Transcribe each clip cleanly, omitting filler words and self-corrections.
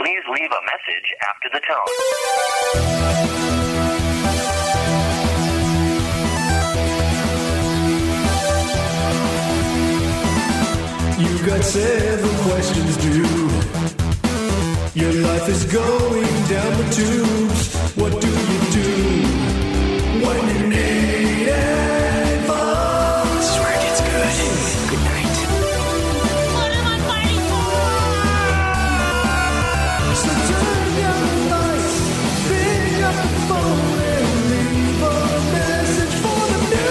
Please leave a message after the tone. You've got 7 questions due. Your life is going down the tubes. What do you do when you need advice? This is where it gets good. Good night. What am I fighting for? So turn down the lights, pick up the phone and leave a message for the new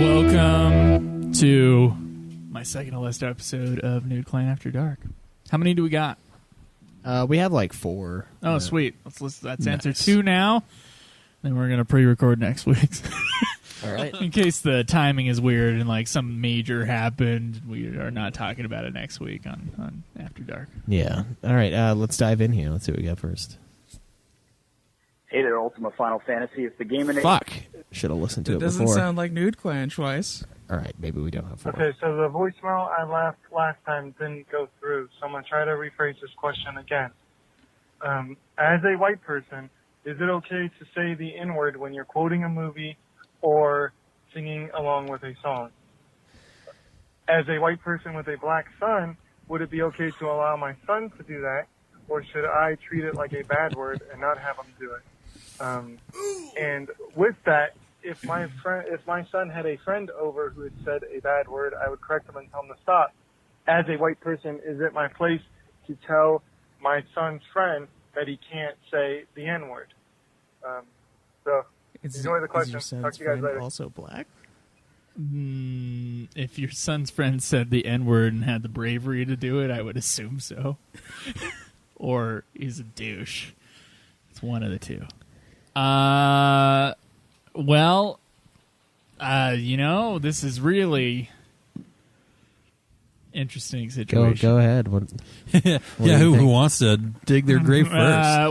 Welcome to my second to last episode of Nude Clan After Dark. How many do we got? We have like 4. Oh, sweet. Let's answer 2 now. Then we're going to pre-record next week. All right. In case the timing is weird and like some major happened, we are not talking about it next week on After Dark. Yeah. All right. Let's dive in here. Let's see what we got first. Hey there, Ultima Final Fantasy. It's the game in Fuck. Should have listened to it doesn't before. sound like Nude Clan twice. All right. Maybe we don't have 4. Okay, so the voicemail I left last time didn't go through, so I'm going to try to rephrase this question again. As a white person, is it okay to say the N-word when you're quoting a movie or singing along with a song? As a white person with a black son, would it be okay to allow my son to do that, or should I treat it like a bad word and not have him do it? And with that, if my son had a friend over who had said a bad word, I would correct him and tell him to stop. As a white person, is it my place to tell my son's friend that he can't say the N-word? So, enjoy the question. Talk to you guys later. Also black? If your son's friend said the N-word and had the bravery to do it, I would assume so. Or he's a douche. It's one of the two. This is really interesting situation. Go ahead. What who wants to dig their grave first? I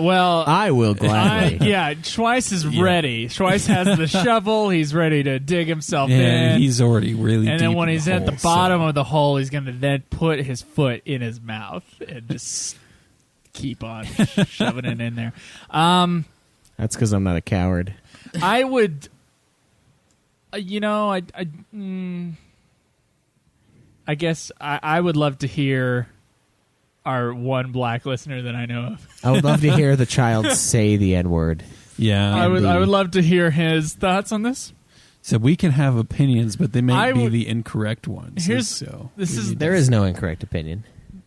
will gladly. Schweiss is ready. Schweiss has the shovel. He's ready to dig himself And in. he's already really And deep then when in he's the at hole, the bottom of the hole, he's going to then put his foot in his mouth and just keep on shoving it in there. That's because I'm not a coward. I would, I guess I would love to hear our one black listener that I know of. I would love to hear the child say the N-word. Yeah. I would love to hear his thoughts on this. So we can have opinions, but they may be the incorrect ones. There is no incorrect opinion.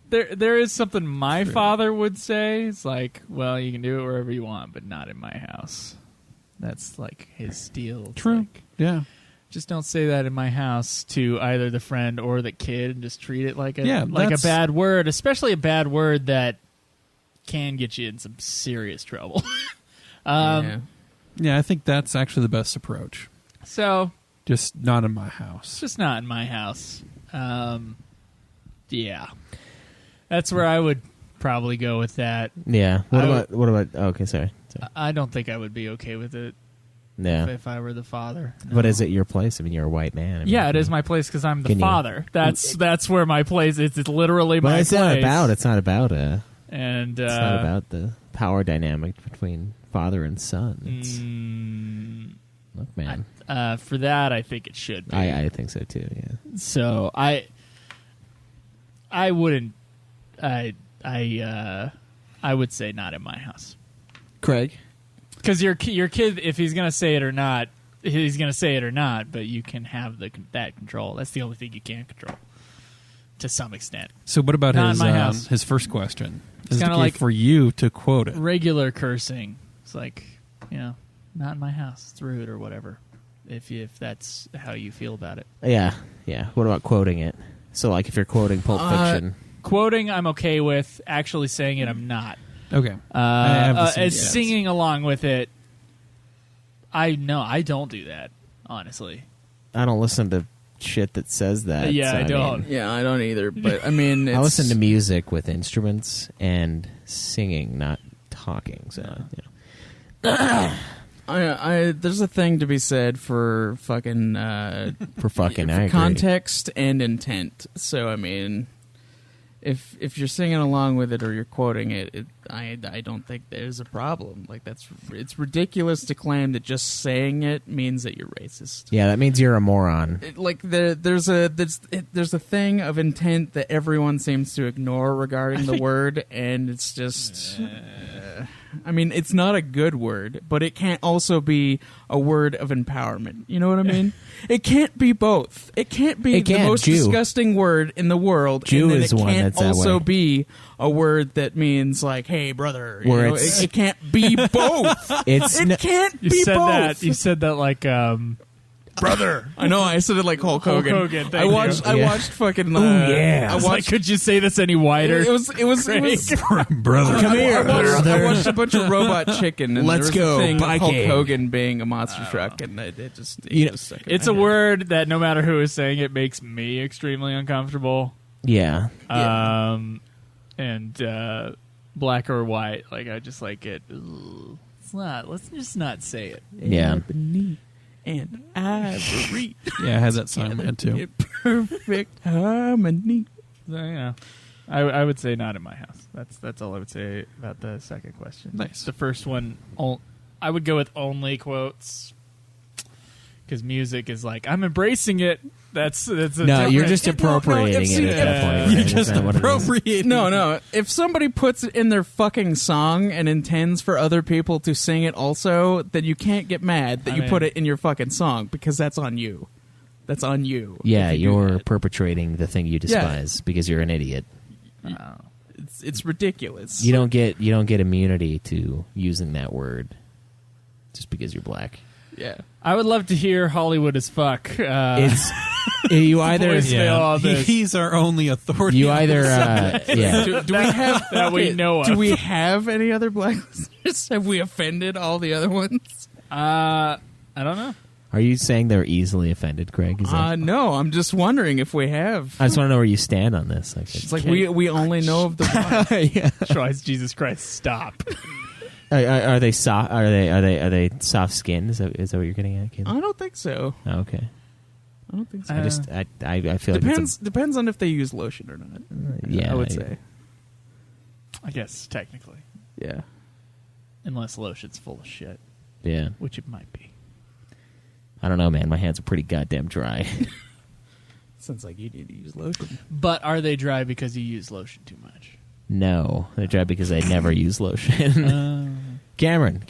There is something my father would say. It's like, well, you can do it wherever you want, but not in my house. That's like his deal. True. Like, yeah. Just don't say that in my house to either the friend or the kid, and just treat it like a bad word, especially a bad word that can get you in some serious trouble. I think that's actually the best approach. So, just not in my house. Just not in my house. That's where I would probably go with that. Yeah. What about? Okay, sorry. I don't think I would be okay with it. Yeah. If I were the father. No. But is it your place? I mean, you're a white man. It is my place because I'm the father. That's where my place is. It's literally my place. It's not about. It's not about it's not about the power dynamic between father and son. Look, man. For that, I think it should be. I think so too. Yeah. So I wouldn't. I would say not in my house. Craig? Because your kid, if he's going to say it or not, he's going to say it or not, but you can have that control. That's the only thing you can control, to some extent. So what about not his first question? It's kind of like for you to quote it. Regular cursing. It's like, not in my house. It's rude or whatever, if that's how you feel about it. Yeah. What about quoting it? So, like, if you're quoting Pulp Fiction. Quoting, I'm okay with. Actually saying it, I'm not. Okay. Singing along with it, I don't do that, honestly. I don't listen to shit that says that. I don't. I don't either. But I mean, I listen to music with instruments and singing, not talking. So, There's a thing to be said for fucking for fucking for context and intent. So I mean, if you're singing along with it or you're quoting it, I don't think there's a problem. Like it's ridiculous to claim that just saying it means that you're racist. Yeah, that means you're a moron. There's a thing of intent that everyone seems to ignore regarding the word, and it's just. I mean, it's not a good word, but it can't also be a word of empowerment. You know what I mean? It can't be both. It can't be the most disgusting word in the world, Jew and then is it one can't that's that also way. be a word that means like, "Hey, brother." You Where know, it can't be both. It can't be both. You said that like brother. I know. I said it like Hulk Hogan. Hogan, I watched fucking. I watched. watched. Could you say this any wider? It was brother. Come here, I watched a bunch of Robot Chicken. And Let's there was go, a thing of Hulk biking. Hogan being a monster truck, and it just stuck in It's my a head. word that no matter who is saying it makes me extremely uncomfortable. Yeah. And black or white, like I just like it. Ugh. It's not. Let's just not say it. Yeah. Ebony and ivory. Yeah, I had that song in my head too. In perfect harmony. So, you know, I would say not in my house. That's all I would say about the second question. Nice. The first one, I would go with only quotes because music is like I'm embracing it. That's a No, different- you're just appropriating it at that point. Right? You're Is just that what it is? appropriating. No. If somebody puts it in their fucking song and intends for other people to sing it also, then you can't get mad that you put it in your fucking song because that's on you. That's on you. Yeah, if you do you're that. perpetrating the thing you despise because you're an idiot. It's ridiculous. You don't get immunity to using that word just because you're black. Yeah. I would love to hear Hollywood as fuck. It's you either Voicemail all this. He's our only authority. you either yeah. Do we have that we know of. Do we have any other black listeners? Have we offended all the other ones? I don't know. Are you saying they're easily offended, Craig? Is that, No, I'm just wondering if we have. I just want to know where you stand on this. Like, It's like we only know of the one. yeah. Christ, Jesus Christ, stop. Are they soft? Are they soft skinned? Is that what you're getting at, kid? I don't think so. Oh, okay. I don't think so. I feel Depends on if they use lotion or not. Yeah, I would say. I guess technically, Yeah. unless lotion's full of shit, yeah. which it might be. I don't know, man. My hands are pretty goddamn dry. Sounds like you need to use lotion. But are they dry because you use lotion too much? No, they're dry because I never use lotion. Cameron,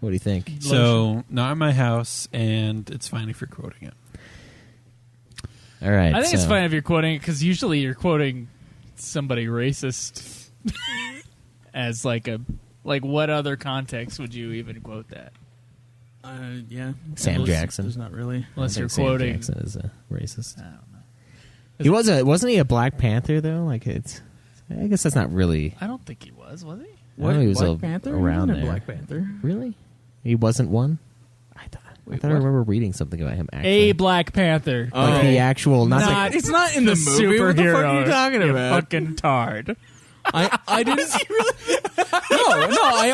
what do you think? So, not in my house, and it's fine if you're quoting it. All right, I think it's fine if you're quoting it because usually you're quoting somebody racist as like what other context would you even quote that? Yeah. Sam Jackson. There's not really. Unless I you're think Sam quoting. Jackson is a racist. I don't know. He wasn't he a Black Panther though? Like it's. I guess that's not really. I don't think he was he? I know he was Black Panther? around He wasn't a there. Black Panther. Really? He wasn't one. I thought I what? remember reading something about him. Actually, A Black Panther. like the actual, not It's not in the movie. superhero. What the fuck are you talking you about? fucking tard. I didn't. No. I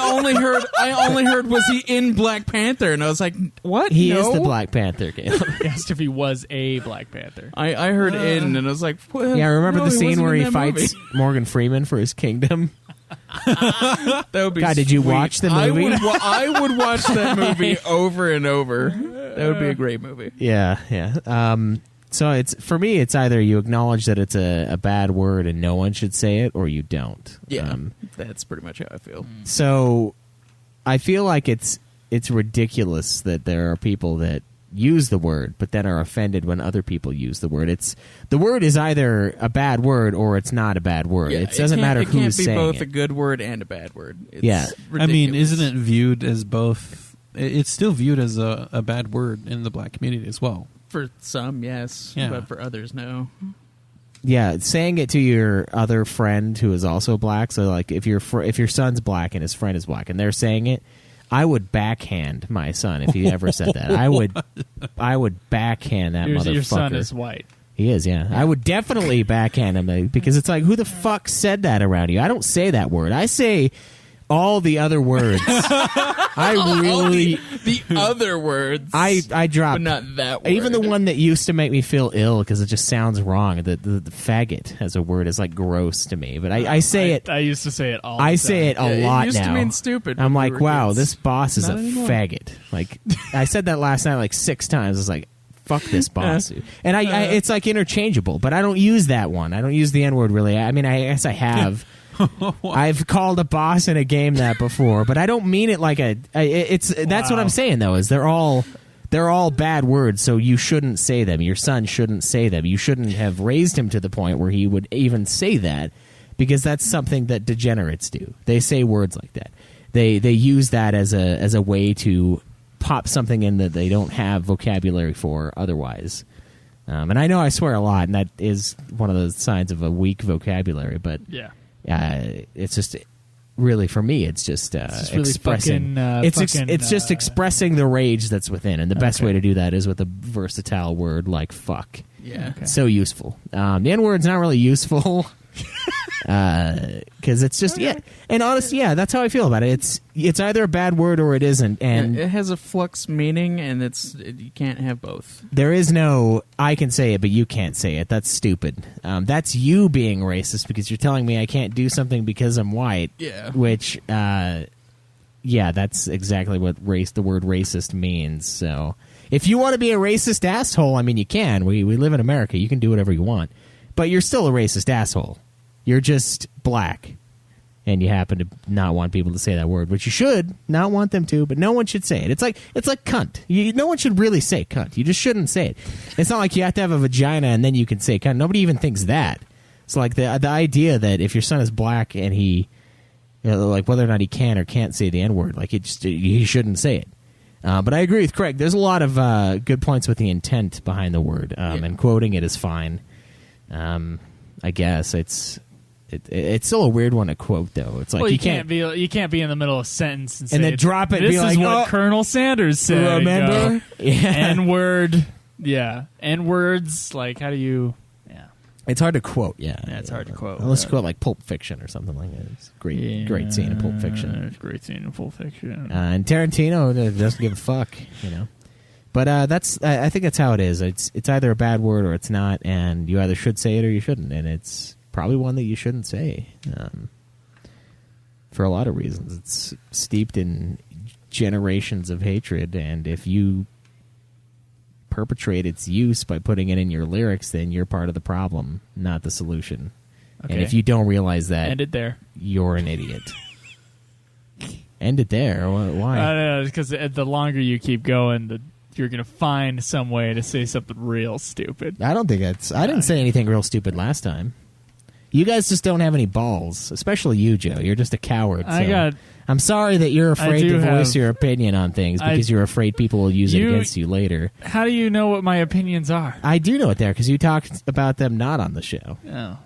only heard was he in Black Panther, and I was like, what? he No? is the Black Panther. Caleb. He asked if he was a Black Panther. I heard in, and I was like, what? Yeah, remember No, the scene wasn't where in he that fights movie. Morgan Freeman for his kingdom? That would be God, did you sweet. watch the movie? I would watch that movie over and over. That would be a great movie. Yeah. So it's for me, it's either you acknowledge that it's a bad word and no one should say it, or you don't. Yeah, that's pretty much how I feel. So I feel like it's ridiculous that there are people that use the word but then are offended when other people use the word. The word is either a bad word or it's not a bad word. Yeah, it doesn't matter It can't who's be saying both it. a good word and a bad word. It's Yeah. I mean, ridiculous. isn't it viewed as both? It's still viewed as a bad word in the black community as well. For some, yes, Yeah. but for others, no. Yeah, saying it to your other friend who is also black. So, like, if your son's black and his friend is black, and they're saying it, I would backhand my son if he ever said that. I would backhand that motherfucker. Your son is white. He is, yeah. I would definitely backhand him because it's like, who the fuck said that around you? I don't say that word. I say all the other words. I really the other words. I dropped, but not that word. Even the one that used to make me feel ill because it just sounds wrong. The faggot as a word is like gross to me, but I say it. I used to say it all. I the say time. it a lot It used now. to mean stupid. I'm when like, we were wow, kids. this boss is Not a anymore. faggot. Like, I said that last night like 6 times. I was like, fuck this boss. And I it's like interchangeable, but I don't use that one. I don't use the N-word really. I mean, I guess I have. I've called a boss in a game that before, but I don't mean it like that's what I'm saying though, is they're all bad words, so you shouldn't say them. Your son shouldn't say them. You shouldn't have raised him to the point where he would even say that, because that's something that degenerates do. They say words like that. They use that as a way to pop something in that they don't have vocabulary for otherwise. And I know I swear a lot, and that is one of the signs of a weak vocabulary, but Yeah. It's just really, for me, it's just really expressing. fucking, It's just expressing the rage that's within, and the best way to do that is with a versatile word like fuck. Yeah. It's so useful. The N-word's not really useful because it's just and honestly, that's how I feel about it. It's either a bad word or it isn't, and it has a flux meaning, and you can't have both. there is no I can say it but you can't say it. That's stupid. That's you being racist because you're telling me I can't do something because I'm white. Yeah. Which that's exactly what the word racist means. So if you want to be a racist asshole, I mean, you can. We live in America. You can do whatever you want. But you're still a racist asshole. You're just black. And you happen to not want people to say that word, which you should not want them to, but no one should say it. It's like cunt. No one should really say cunt. You just shouldn't say it. It's not like you have to have a vagina and then you can say cunt. Nobody even thinks that. It's like the idea that if your son is black and he, like whether or not he can or can't say the N-word, like he shouldn't say it. But I agree with Craig. There's a lot of good points with the intent behind the word, and quoting it is fine. I guess it's still a weird one to quote, though. It's like you can't be in the middle of a sentence and, say, then drop it. And This be is like, what Colonel Sanders said. Remember? Yeah. N-word. Yeah, N-words. Like, how do you? Yeah, it's hard to quote. Yeah, it's hard to quote. Unless you quote like Pulp Fiction or something like that. It's a great scene in Pulp Fiction. It's a great scene in Pulp Fiction. And Tarantino doesn't give a fuck, But I think that's how it is. It's either a bad word or it's not, and you either should say it or you shouldn't, and it's probably one that you shouldn't say for a lot of reasons. It's steeped in generations of hatred, and if you perpetrate its use by putting it in your lyrics, then you're part of the problem, not the solution. Okay. And if you don't realize that, End it there. you're an idiot. End it there. Why? I don't know, because the longer you keep going, you're going to find some way to say something real stupid. I don't think that's... I didn't say anything real stupid last time. You guys just don't have any balls, especially you, Joe. You're just a coward. So I'm sorry that you're afraid to voice your opinion on things because you're afraid people will use it against you later. How do you know what my opinions are? I do know it there because you talked about them not on the show. No,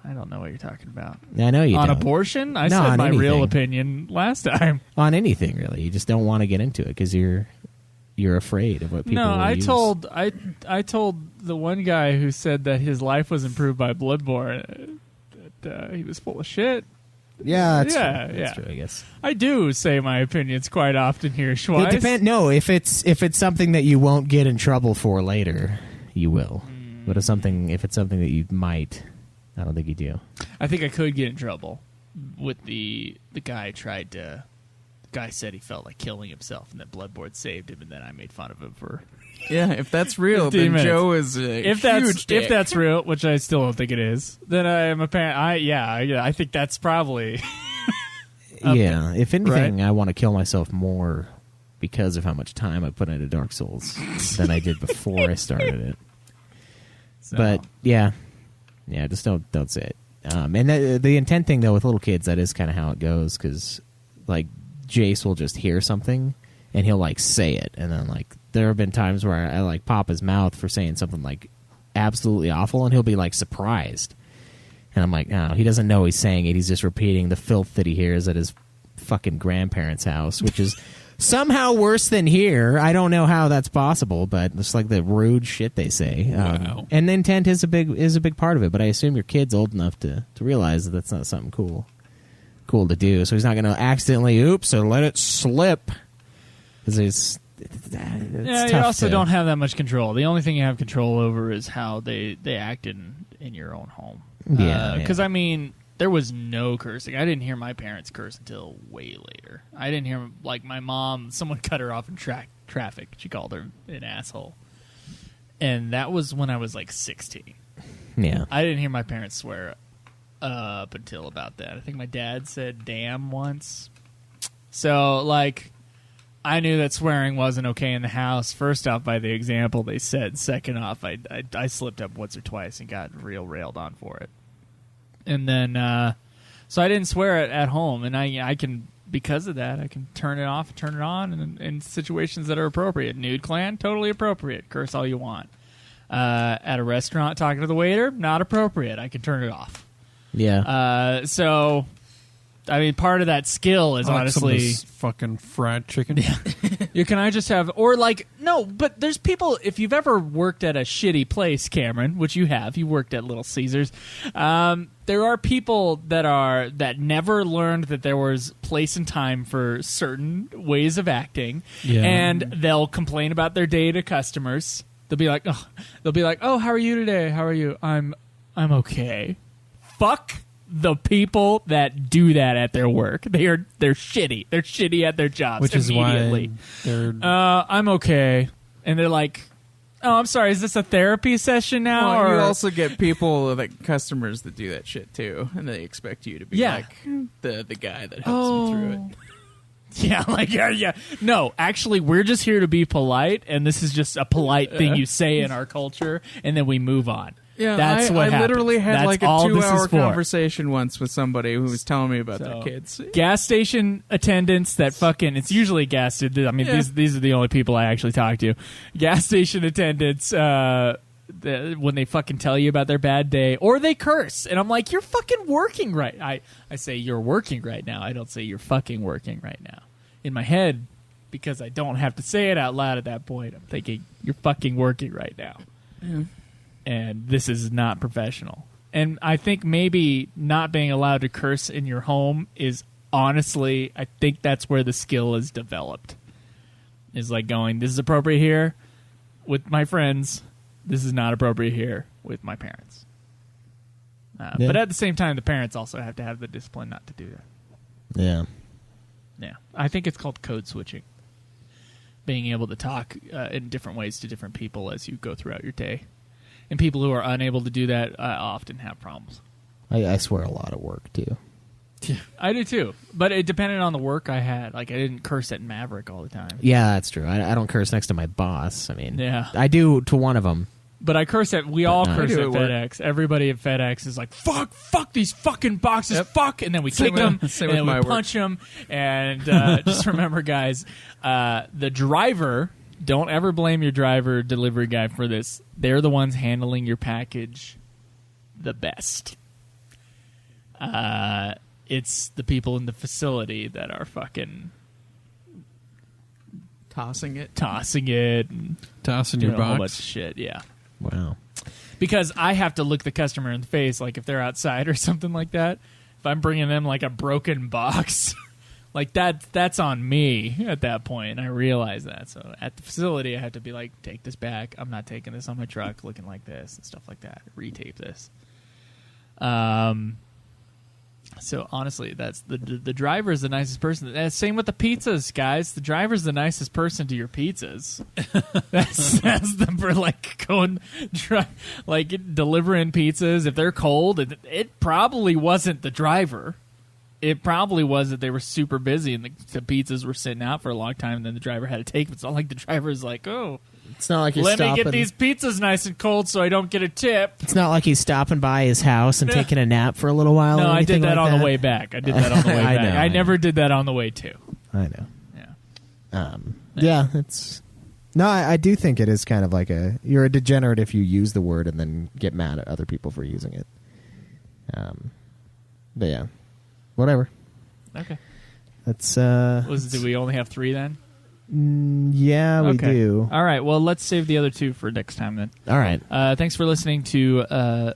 I don't know what you're talking about. I know you on don't. abortion? I No, said on my real anything. opinion last time. On anything, really. You just don't want to get into it because you're afraid of what people No, will I use. I told the one guy who said that his life was improved by Bloodborne that he was full of shit. Yeah, that's Yeah, true. yeah. That's true, I guess. I do say my opinions quite often here, Schweiss. It depends. No, if it's something that you won't get in trouble for later, you will. But if it's something that you might, I don't think you do. I think I could get in trouble with the guy tried to. The guy said he felt like killing himself, and that Bloodborne saved him, and then I made fun of him for. Yeah, if that's real, 15 then minutes. Joe is a huge dick. If that's real, which I still don't think it is, then I am a I think that's probably. Yeah, if anything, right? I want to kill myself more because of how much time I put into Dark Souls than I did before I started it. So. But yeah, just don't say it. And the intent thing though with little kids, that is kind of how it goes because like Jace will just hear something and he'll like say it, and then like there have been times where I like pop his mouth for saying something like absolutely awful, and he'll be like surprised. And I'm like, no, he doesn't know he's saying it. He's just repeating the filth that he hears at his fucking grandparents' house, which is somehow worse than here. I don't know how that's possible, but it's like the rude shit they say. Wow. And the intent is a big part of it. But I assume your kid's old enough to realize that that's not something cool. cool to do. So he's not going to accidentally oops or let it slip. Because it's yeah, you also don't have that much control. The only thing you have control over is how they act in your own home. Yeah. Because, I mean, there was no cursing. I didn't hear my parents curse until way later. I didn't hear, like, my mom, someone cut her off in traffic. She called her an asshole. And that was when I was, like, 16. Yeah. I didn't hear my parents swear up until about that. I think my dad said damn once. So, like, I knew that swearing wasn't okay in the house. First off, by the example they set. Second off, I slipped up once or twice and got real railed on for it. And then, so I didn't swear at home. And I can, because of that, I can turn it off, turn it on in situations that are appropriate. Nude clan, totally appropriate. Curse all you want. At a restaurant, talking to the waiter, not appropriate. I can turn it off. Yeah. So, I mean, part of that skill is honestly some of this fucking fried chicken. Yeah. Can I just have, or like, no, but there's people, if you've ever worked at a shitty place, Cameron, which you have, you worked at Little Caesars, there are people that never learned that there was place and time for certain ways of acting, and they'll complain about their day to customers. They'll be like, oh, how are you today? How are you? I'm okay. Fuck the people that do that at their work. They're shitty. They're shitty at their jobs. Which is immediately. why they're I'm okay. And they're like, oh, I'm sorry, is this a therapy session now? Well, or you also get people, like customers, that do that shit too, and they expect you to be like the guy that helps them through it. Yeah, like, yeah. No, actually, we're just here to be polite, and this is just a polite thing you say in our culture, and then we move on. Yeah, that's what happens. I literally had That's like a all this 2-hour is for. conversation once with somebody who was telling me about their So, kids. Gas station attendants that fucking, it's usually gas. I mean, these are the only people I actually talk to. Gas station attendants, when they fucking tell you about their bad day, or they curse, and I'm like, you're fucking working right. I say you're working right now. I don't say you're fucking working right now. In my head, because I don't have to say it out loud at that point, I'm thinking you're fucking working right now. Yeah. And this is not professional. And I think maybe not being allowed to curse in your home is honestly, I think that's where the skill is developed. Is like going, this is appropriate here with my friends. This is not appropriate here with my parents. But at the same time, the parents also have to have the discipline not to do that. Yeah. Yeah. I think it's called code switching. Being able to talk in different ways to different people as you go throughout your day. And people who are unable to do that often have problems. I swear a lot at work, too. I do, too. But it depended on the work I had. Like, I didn't curse at Maverick all the time. Yeah, that's true. I don't curse next to my boss. I mean, Yeah. I do to one of them. But I curse at, we all no. curse I do at at work. FedEx. Everybody at FedEx is like, fuck these fucking boxes, fuck. And then we Same kick them, with- same and with then my we work. punch them. And just remember, guys, the driver, don't ever blame your driver delivery guy for this. They're the ones handling your package the best. It's the people in the facility that are fucking Tossing it. tossing it and tossing doing your a whole bunch box. of shit, yeah. Wow. Because I have to look the customer in the face, like if they're outside or something like that. If I'm bringing them like a broken box, like that's on me at that point, and I realize that. So at the facility, I have to be like, take this back. I'm not taking this on my truck looking like this and stuff like that. Retape this. So honestly, that's the driver is the nicest person. Same with the pizzas, guys. The driver's the nicest person to your pizzas. that's the like going like delivering pizzas. If they're cold, it probably wasn't the driver. It probably was that they were super busy and the pizzas were sitting out for a long time, and then the driver had to take them. It's not like the driver's like, oh, It's not like you're let stopping. me get these pizzas nice and cold so I don't get a tip. It's not like he's stopping by his house and taking a nap for a little while. No, or I anything did that like on the way back. I did that on the way I back. know, I I never know. did that on the way to. I know. Yeah. Yeah, it's. No, I do think it is kind of like you're a degenerate if you use the word and then get mad at other people for using it. But yeah, whatever. Okay. That's Do we only have 3 then? yeah, we Okay. do. All right. Well, let's save the other 2 for next time then. All right. Thanks for listening to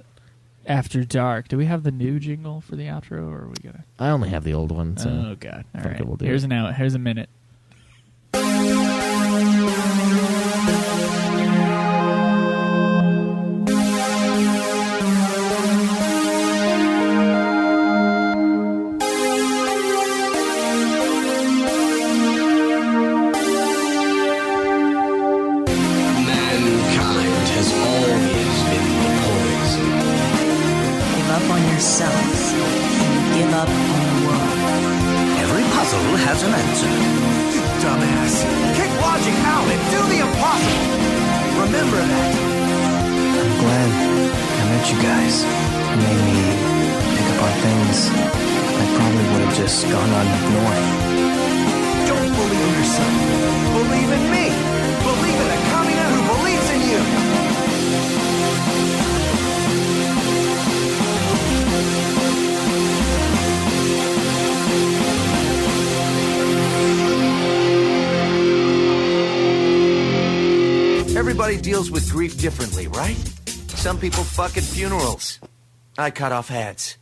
After Dark. Do we have the new jingle for the outro, or are we gonna? I only have the old one. So Oh God! All fuck right. it, we'll do Here's it. Here's a minute. Mankind has always been the poison. Give up on yourself and give up on the world. Every puzzle has an answer. You dumbass. Kick logic out and do the impossible. Remember that. I'm glad I met you guys. It made me pick up on things I probably would have just gone on ignoring. Don't believe in yourself. Believe in me. Believe in a Kamina who believes in you. Everybody deals with grief differently, right? Some people fuck at funerals. I cut off heads.